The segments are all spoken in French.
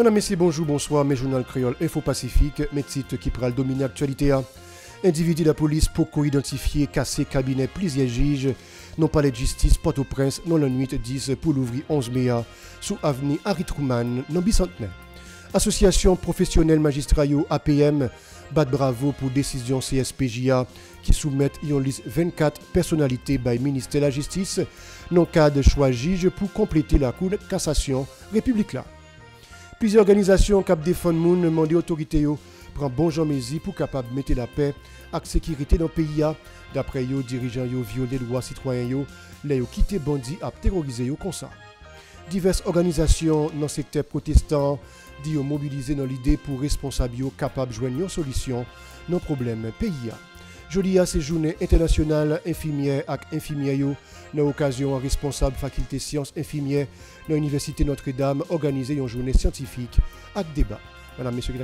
Madame, messieurs, bonjour, bonsoir, mes journal créole Info Pacifique, mes titres qui pral dominer l'actualité. Individu de la police pour identifier, casser cabinet plusieurs juges, non palais de justice, Port-au-Prince, non la nuit 10 pour l'ouvrir 11 mai, sous avenue Harry Truman, non bicentenaire. Association professionnelle magistrat APM, bat bravo pour décision CSPJA qui soumettent une liste 24 personnalités by ministère de la Justice, non cas de choix juge pour compléter la Cour de cassation République là. Plusieurs organisations qui défendent moun demandent aux autorités prend bon Jean Mézi pour capable mettre la paix et la sécurité dans le pays. D'après eux, dirigeants violent les droits citoyens, les quitté bandits à terroriser comme ça. Diverses organisations dans le secteur protestant disent mobiliser dans l'idée pour responsables capables de joindre une solution dans le problème pays. Jeudi, c'est journée internationale infirmière et infirmière dans l'occasion un responsable faculté sciences infirmières dans l'université Notre-Dame organisé une journée scientifique avec débat. Madame, Monsieur,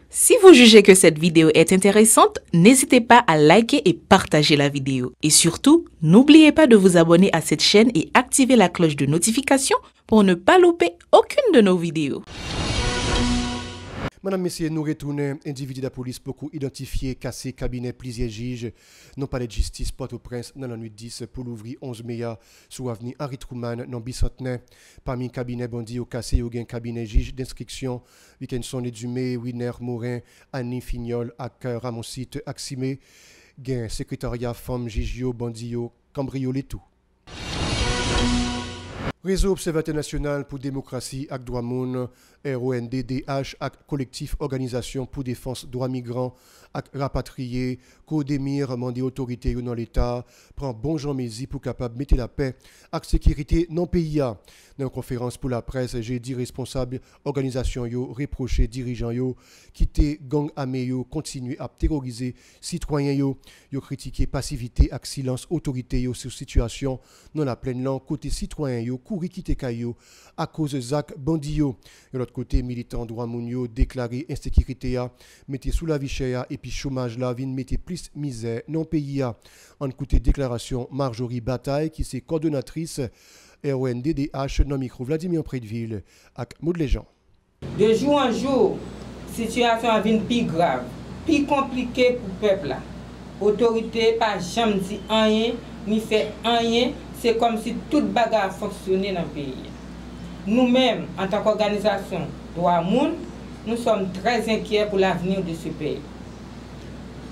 si vous jugez que cette vidéo est intéressante, n'hésitez pas à liker et partager la vidéo. Et surtout, n'oubliez pas de vous abonner à cette chaîne et activer la cloche de notification pour ne pas louper aucune de nos vidéos. Madame, Messieurs, nous retournons. Individu de la police beaucoup identifié, cassé, cabinet, plusieurs juges, non palais de justice, Port-au-Prince, dans la nuit 10 pour l'ouvrir 11 mai, sous avenue Harry Truman, non bicentenaire. Parmi cabinet bandit au cassé, il y a un cabinet juge d'inscription, Weekendson et Dumé, Winer, Morin, Annie Fignol, ak Ramonsite, Aximé, gain secrétariat femme, Gigio, Bandio, cambriolé tout. Réseau Observateur National pour Démocratie et Droits Moun, RONDDH, et Collectif Organisation pour Défense Droits Migrants et Rapatriés, Codémir, mandé autorité dans l'État, prend bon Jean Mézi pour capable mettre la paix et la sécurité dans le pays. Dans une conférence pour la presse, j'ai dit responsable organisation reproché dirigeants qui étaient gang armé continuer à terroriser citoyens yo critiqué passivité et silence autorité sur situation dans la pleine langue côté citoyens courir quitter caillou à cause de Zach Bandio. De l'autre côté, militant droit mounio déclaré insécurité mettez sous la vie chère et puis chômage là vient mettre plus misère dans le pays. En côté déclaration Marjorie Bataille qui c'est coordonnatrice RONDDH dans le micro Vladimir Prédeville avec Maud Léjean. De jour en jour, situation devient plus grave, plus compliquée pour le peuple. L'autorité pas jamais dit rien, ni fait rien. C'est comme si toute bagarre fonctionnait dans le pays. Nous-mêmes, en tant qu'organisation droit moun, nous sommes très inquiets pour l'avenir de ce pays.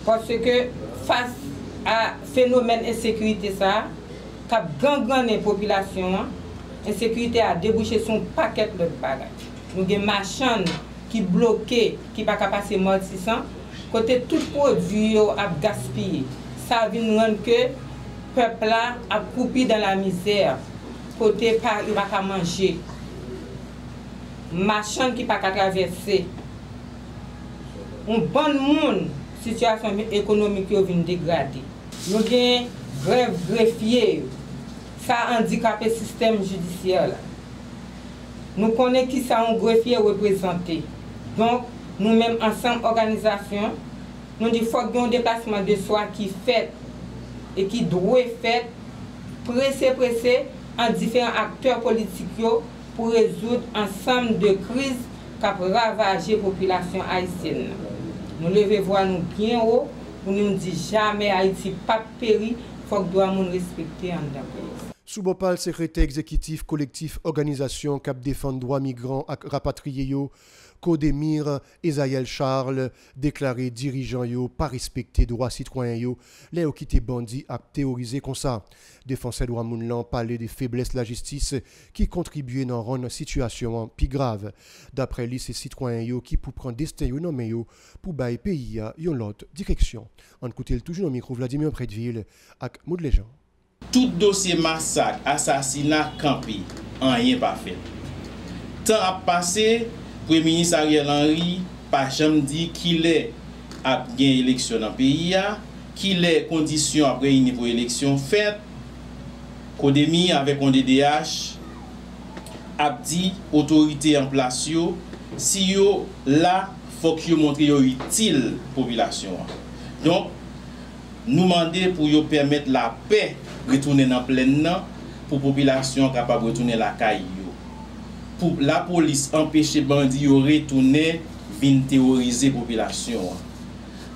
Parce que face à phénomène d'insécurité, ça, qui a gangrené la population, l'insécurité a débouché son paquet de bagages. Nous avons des machines qui bloquées, qui ne peuvent pas passer mortissant, côté tout produit a gaspillé. Ça vient nous rendre que le peuple là a coupé dans la misère, côté pas il va pas manger. Machine qui pas traverser. Un bon monde situation économique vient dégrader. Nous avons grève greffier. Ça a handicapé le système judiciaire. Nous connaissons qui ça un greffier représenté. Donc, nous-mêmes, ensemble, organisation, nous disons qu'il faut qu'il y ait un déplacement de soi qui fait et qui doit être fait, pressé, en différents acteurs politiques pour résoudre ensemble de crises qui ont ravagé la population haïtienne. Nous devons voir nous bien haut pour nous dire jamais Haïti pas péri, il faut que nous respecter en pays. Soubopal, secrétaire exécutif collectif organisation cap défendre droits migrants et rapatriés Codémir Esaïel Charles déclaré dirigeant pas respecter droits citoyens les ont quitté bandits à théoriser comme ça. Défenseur droit mounlan parlait des faiblesses de la justice qui contribuaient dans rendre situation plus grave. D'après lui, ces citoyens qui pour prendre destin non mais pour bailler pays yon l'autre direction. On écoute toujours au micro Vladimir Prédeville avec Maud Léjean. Tout dossier massacre, assassinat, campé, rien pas fait. Temps a passé, Premier ministre Ariel Henry pas jamais dit qu'il est à gagner élection dans le pays, qu'il est conditions à réunir pour élection faite. Codémir avec un DDH a dit autorité en place si yo là faut que montre utile population. Donc nous demander pour yo permettre la paix retourner dans plein pour population capable de retourner la caille. pour la police empêcher bandits de retourner venir terroriser la population.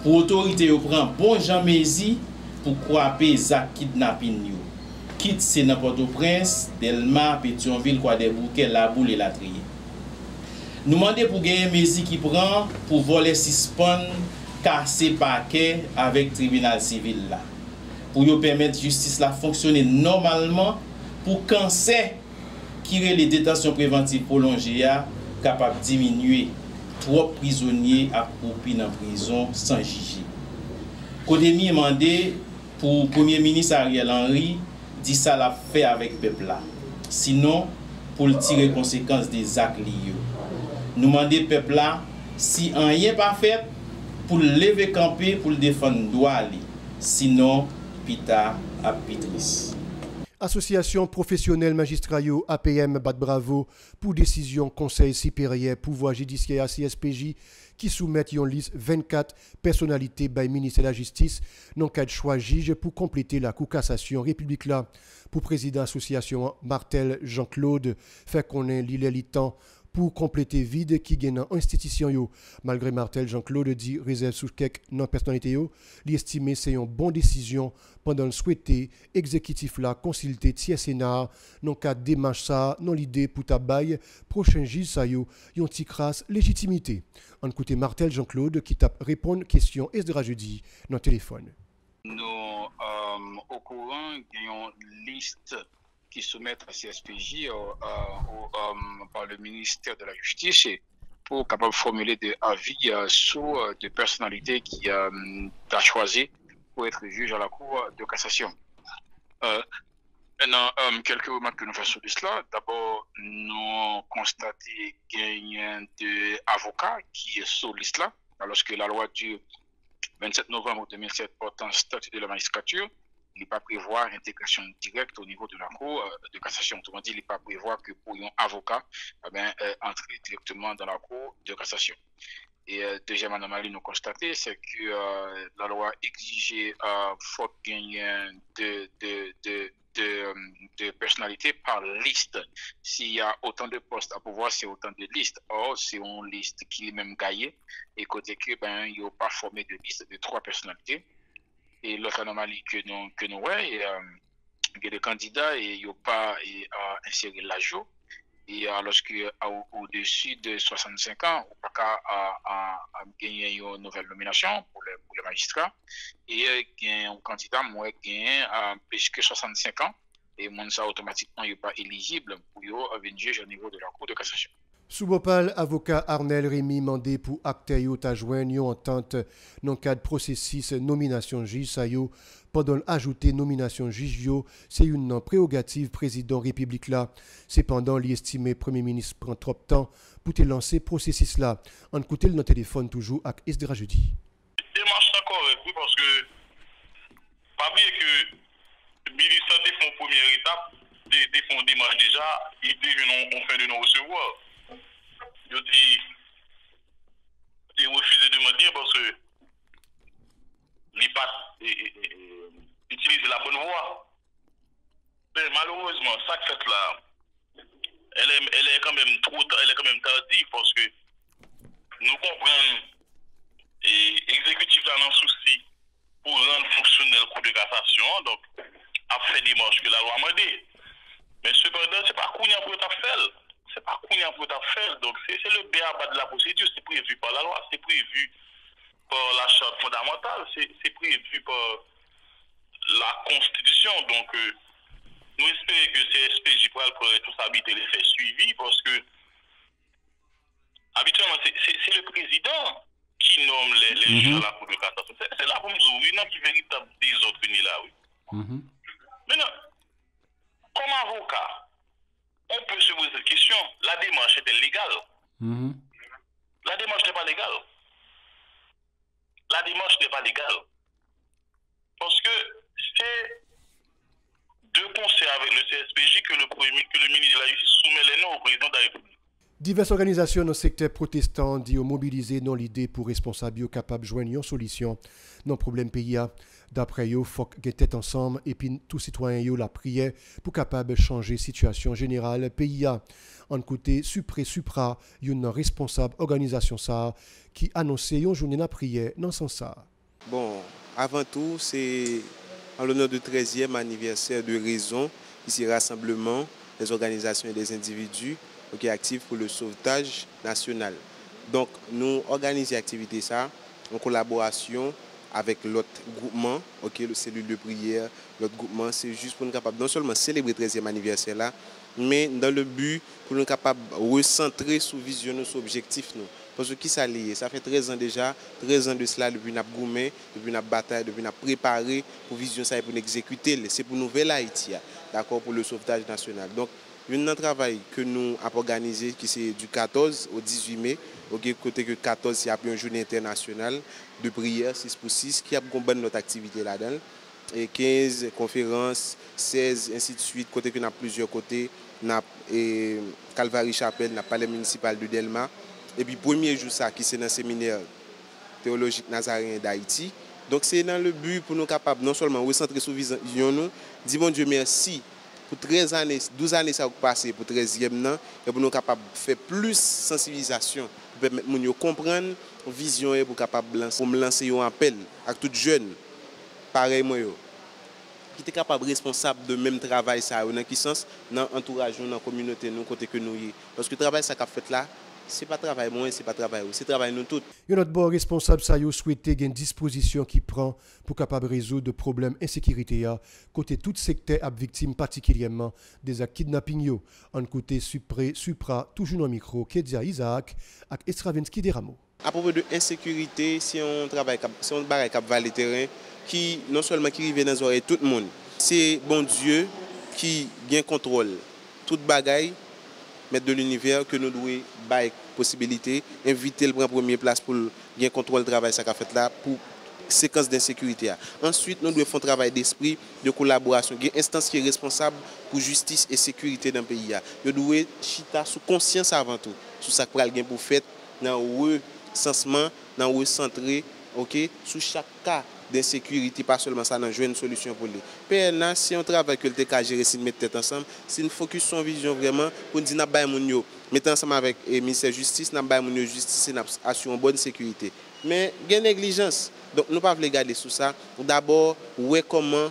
Pour l'autorité, de prendre bon Jean Mézi pour croiser Zach kidnapping. Quitte c'est n'importe Port-au-Prince, Delma, Pétionville, Croix-des-Bouquets, La Boule et La Trier. Nous demandons pour gagner Mézi qui prend pour voler suspendre, casser paquet avec tribunal civil là. Pour permettre la justice de fonctionner normalement pour cancer qui les détentions préventives prolongées capable de diminuer trop prisonniers à couper dans prison sans juger. Kodemi a demandé pour le Premier ministre Ariel Henry dit ça l'a fait avec le peuple là. Sinon, pour le tirer conséquences des actes liés. Nous demandons au peuple là, si rien pas fait, pour le lever camper, pour le défendre droit. Sinon, pita à pitris. Association professionnelle magistrats APM bat bravo pour décision Conseil supérieur pouvoir judiciaire CSPJ qui soumettent une liste 24 personnalités par le ministère de la Justice dans le cadre de choix juge pour compléter la Cour cassation République là. Pour président de l'association Martel Jean-Claude, fait qu'on ait l'île temps pour compléter vide qui gagne dans l'institution. Malgré Martel Jean-Claude dit réserve sous quelques non-personnalités, il estime c'est une bonne décision pendant le souhaité exécutif là consulter tiers Sénat dans cas démarche ça dans l'idée pour tabaye prochain juge ça yon ti crasse légitimité. On écoute Martel Jean-Claude qui tape répondre question Esdra jeudi dans téléphone. Nous au courant gagnons liste qui soumettent à CSPJ par le ministère de la Justice pour capable formuler des avis sur des personnalités qui a choisi pour être juge à la Cour de cassation. Maintenant, quelques remarques que nous faisons sur cela. D'abord, nous constatons qu'il y a des avocats qui sont sur liste là, alors que la loi du 27 novembre 2007 portant statut de la magistrature, il n'est pas prévoir intégration directe au niveau de la Cour de cassation. Autrement dit, il n'est pas prévoir que pour un avocat entrer directement dans la Cour de cassation. Et deuxième anomalie nous constater, c'est que la loi exigeait faut gagner de personnalités par liste. S'il y a autant de postes à pouvoir, c'est autant de listes. Or, c'est une liste qui est même gagnée et côté que il n'y a pas formé de liste de 3 personnalités. Et l'autre anomalie que nous voyons, il y a des candidats et il n'y a pas inséré l'âge. Et alors qu'au-dessus de 65 ans, on n'a pas gagner une nouvelle nomination pour les magistrats. Et un candidat, moi, gagne plus que 65 ans. Et mon ça automatiquement, il n'est pas éligible pour venir juger au niveau de la Cour de cassation. Sous Bopal, avocat Arnel Rémy mandé pour acter à joindre une entente dans le cadre processus nomination juge sayo pendant l'ajouter nomination juge c'est une prérogative président République là. Cependant, l'estimé Premier ministre prend trop de temps pour te lancer processus là. En écoutant le téléphone toujours avec Esdra jeudi. Démarche encore oui parce que pas oublier que le ministre santé font première étape, des fonds démarche déjà, ils disent on fait de nous recevoir. Ils refusent de demander parce que l'IPAT utilise la bonne voie. Mais malheureusement, ça fait là, elle est quand même tardive parce que nous comprenons et l'exécutif a un souci pour rendre fonctionnel le cours de cassation, donc a fait des marches que la loi a demandé. Mais cependant, c'est pas qu'on y a pour faire. C'est pas qu'on y a pour faire. Donc, c'est le béaba de la procédure. C'est prévu par la loi. C'est prévu par la charte fondamentale. C'est prévu par la Constitution. Donc, nous espérons que CSPJ pourra prendre responsabilité les faits suivis parce que, habituellement, c'est le président qui nomme les juges à la Cour de cassation. C'est là pour nous ouvrir, non, qui véritable des autres unis là, oui. Maintenant, comme avocat, on peut se poser cette question. La démarche est-elle légale? La démarche n'est pas légale. La démarche n'est pas légale. Parce que c'est de concert avec le CSPJ que le ministre de la Justice soumet les noms au président de la République. Diverses organisations dans le secteur protestant disent mobiliser dans l'idée pour responsables capables de joindre une solution dans le problème pays. D'après eux, il faut qu'ils tête ensemble et puis tous les citoyens la prière pour capable changer la situation générale pays. En côté supra, une responsable organisation ça qui annonçait une journée de prière dans ce sens. Bon, avant tout, c'est en l'honneur du 13e anniversaire de Raison, ici rassemblement des organisations et des individus qui actifs pour le sauvetage national. Donc, nous organisons l'activité ça en collaboration avec l'autre groupement, le cellule de prière, l'autre groupement, c'est juste pour nous capables non seulement célébrer le 13e anniversaire là, mais dans le but pour nous capables de recentrer sur vision, sur objectif nous. Parce que qui ça lié? Ça fait 13 ans déjà, 13 ans de cela depuis notre gourmet, depuis notre bataille, depuis notre préparé pour vision ça et pour exécuter. C'est pour Nouvelle Haïti, d'accord, pour le sauvetage national. Donc, un travail que nous avons organisé qui c'est du 14 au 18 mai, côté que 14 il y a une journée internationale de prière 6 pour 6 qui a une notre activité là-dedans et 15 conférences, 16 ainsi de suite côté que nous avons plusieurs côtés, nous avons Calvary Chapelle, nous avons palais municipal de Delma et puis premier jour ça qui c'est dans le séminaire théologique nazaréen d'Haïti. Donc c'est dans le but pour nous capables non seulement recentrer sur vision nous, dis mon Dieu merci pour 13 années, 12 années ça va passer pour 13e an et pour nous capables de faire plus sensibilisation pour permettre de comprendre la vision et pour capable lancer un appel à tout jeune pareil moi qui est capable responsable de même travail ça dans quel sens dans entourage dans communauté nous côté que nous parce que le travail ça qu'a fait là c'est pas travail moi c'est pas travail c'est travail nous tous. Un autre bon responsable ça yo souhaité une disposition qui prend pour capable résoudre de problèmes insécurité côté tout secteur à victime particulièrement des kidnapping yo en côté supra toujours dans micro Kedia Isaac avec Estravinsky Deramo. À propos de insécurité, si on travaille si on barre cap valer terrain qui non seulement qui arrive dans les oreilles tout le monde, c'est bon Dieu qui gagne contrôle toute bagaille maître de l'univers que nous devons bailler possibilité inviter le prendre première place pour bien contrôler le travail ça qu'a fait là pour séquence d'insécurité. Ensuite nous devons faire un travail d'esprit de collaboration, il y a une instance qui est responsable pour justice et sécurité dans le pays. Nous devons chita sous conscience avant tout sur ça pour gain pour faire dans recensement, dans recentrer sur chaque cas d'insécurité, pas seulement ça, dans jouer une solution pour lui. PNA, si on travaille que le TK gérer, si nous mettons tête ensemble, c'est une focus sur vision vraiment pour dire nous mettons ensemble avec le ministère de la Justice, nous justice et nous assurons une bonne sécurité. Mais il y a une négligence. Donc nous ne pouvons pas regarder sur ça. D'abord, comment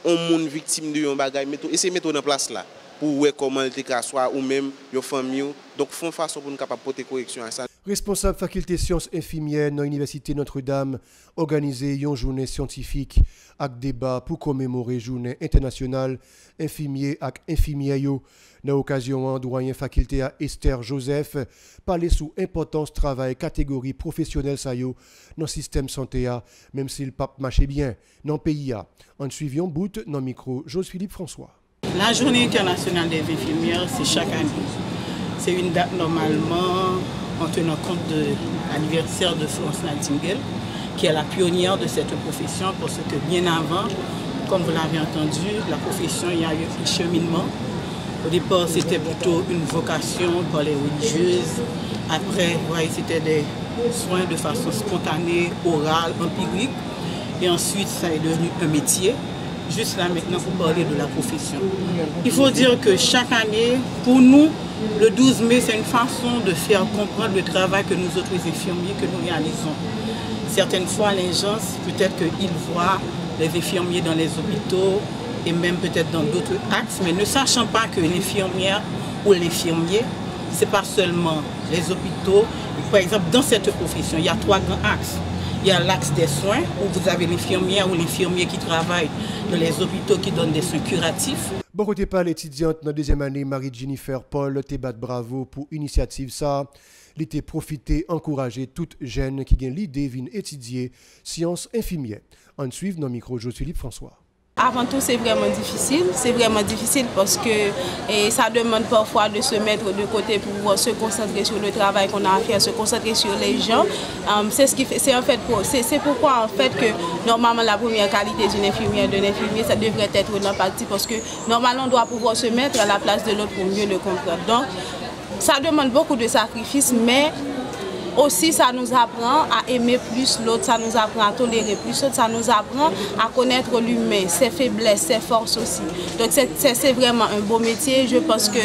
on est victime de un bagage, essayer de mettre en place là. Pour voir comment le TK soit ou même your famille. Donc, font façon pour nous capables de porter correction à ça. Responsable faculté sciences infirmières dans l'Université Notre-Dame, organisé une journée scientifique avec débat pour commémorer journée internationale infirmier et infirmière. Dans l'occasion, doyen faculté à Esther Joseph parlait sous importance travail catégorie professionnelle dans le système santé, même si le pape marchait bien dans le pays. En suivant bout dans le micro, Joseph-Philippe François. La journée internationale des infirmières, c'est chaque année. C'est une date normalement en tenant compte de l'anniversaire de Florence Nightingale, qui est la pionnière de cette profession, parce que bien avant, comme vous l'avez entendu, la profession, il y a eu un cheminement. Au départ, c'était plutôt une vocation pour les religieuses. Après, c'était des soins de façon spontanée, orale, empirique. Et ensuite, ça est devenu un métier. Juste là maintenant pour parler de la profession. Il faut dire que chaque année, pour nous, le 12 mai, c'est une façon de faire comprendre le travail que nous autres infirmiers que nous réalisons. Certaines fois, les gens, peut-être qu'ils voient les infirmiers dans les hôpitaux et même peut-être dans d'autres axes, mais ne sachant pas que l'infirmière ou l'infirmier, ce n'est pas seulement les hôpitaux. Par exemple, dans cette profession, il y a 3 grands axes. Il y a l'axe des soins, où vous avez l'infirmière ou l'infirmier qui travaille dans les hôpitaux qui donnent des soins curatifs. Bon côté pas l'étudiante dans la 2e année, Marie-Jennifer Paul, te bat bravo pour l'initiative ça. L'été profité, encourager toute jeune qui a l'idée de étudier sciences infirmières. En suivant dans le micro, Philippe François. Avant tout, c'est vraiment difficile. C'est vraiment difficile parce que ça demande parfois de se mettre de côté pour pouvoir se concentrer sur le travail qu'on a à faire, se concentrer sur les gens. C'est ce qui fait, c'est pourquoi en fait que normalement la première qualité d'une infirmière, d'un infirmier, ça devrait être l'empathie parce que normalement on doit pouvoir se mettre à la place de l'autre pour mieux le comprendre. Donc, ça demande beaucoup de sacrifices, mais aussi ça nous apprend à aimer plus l'autre, ça nous apprend à tolérer plus l'autre, ça nous apprend à connaître l'humain, ses faiblesses, ses forces aussi. Donc c'est vraiment un beau métier. Je pense que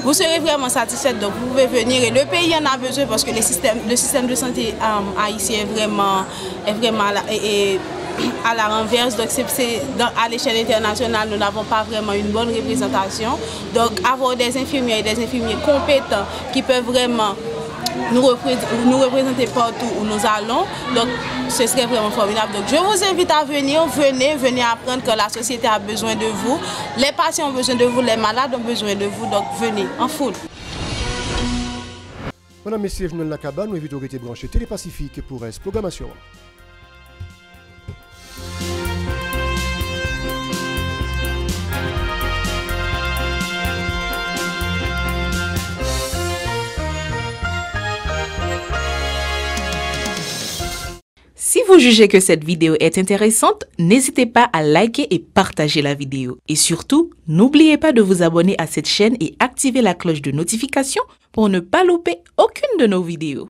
vous serez vraiment satisfait, donc vous pouvez venir. Et le pays en a besoin parce que le système de santé haïtien est vraiment à la renverse. Donc à l'échelle internationale, nous n'avons pas vraiment une bonne représentation. Donc avoir des infirmières et des infirmiers compétents qui peuvent vraiment nous représenter partout où nous allons, donc ce serait vraiment formidable. Donc je vous invite à venir, venez apprendre que la société a besoin de vous, les patients ont besoin de vous, les malades ont besoin de vous, donc venez en foule. Madame, messieurs, venez de la cabane, nous invitons à rester branchés Télépacifique pour reste programmation. Si vous jugez que cette vidéo est intéressante, n'hésitez pas à liker et partager la vidéo. Et surtout, n'oubliez pas de vous abonner à cette chaîne et activer la cloche de notification pour ne pas louper aucune de nos vidéos.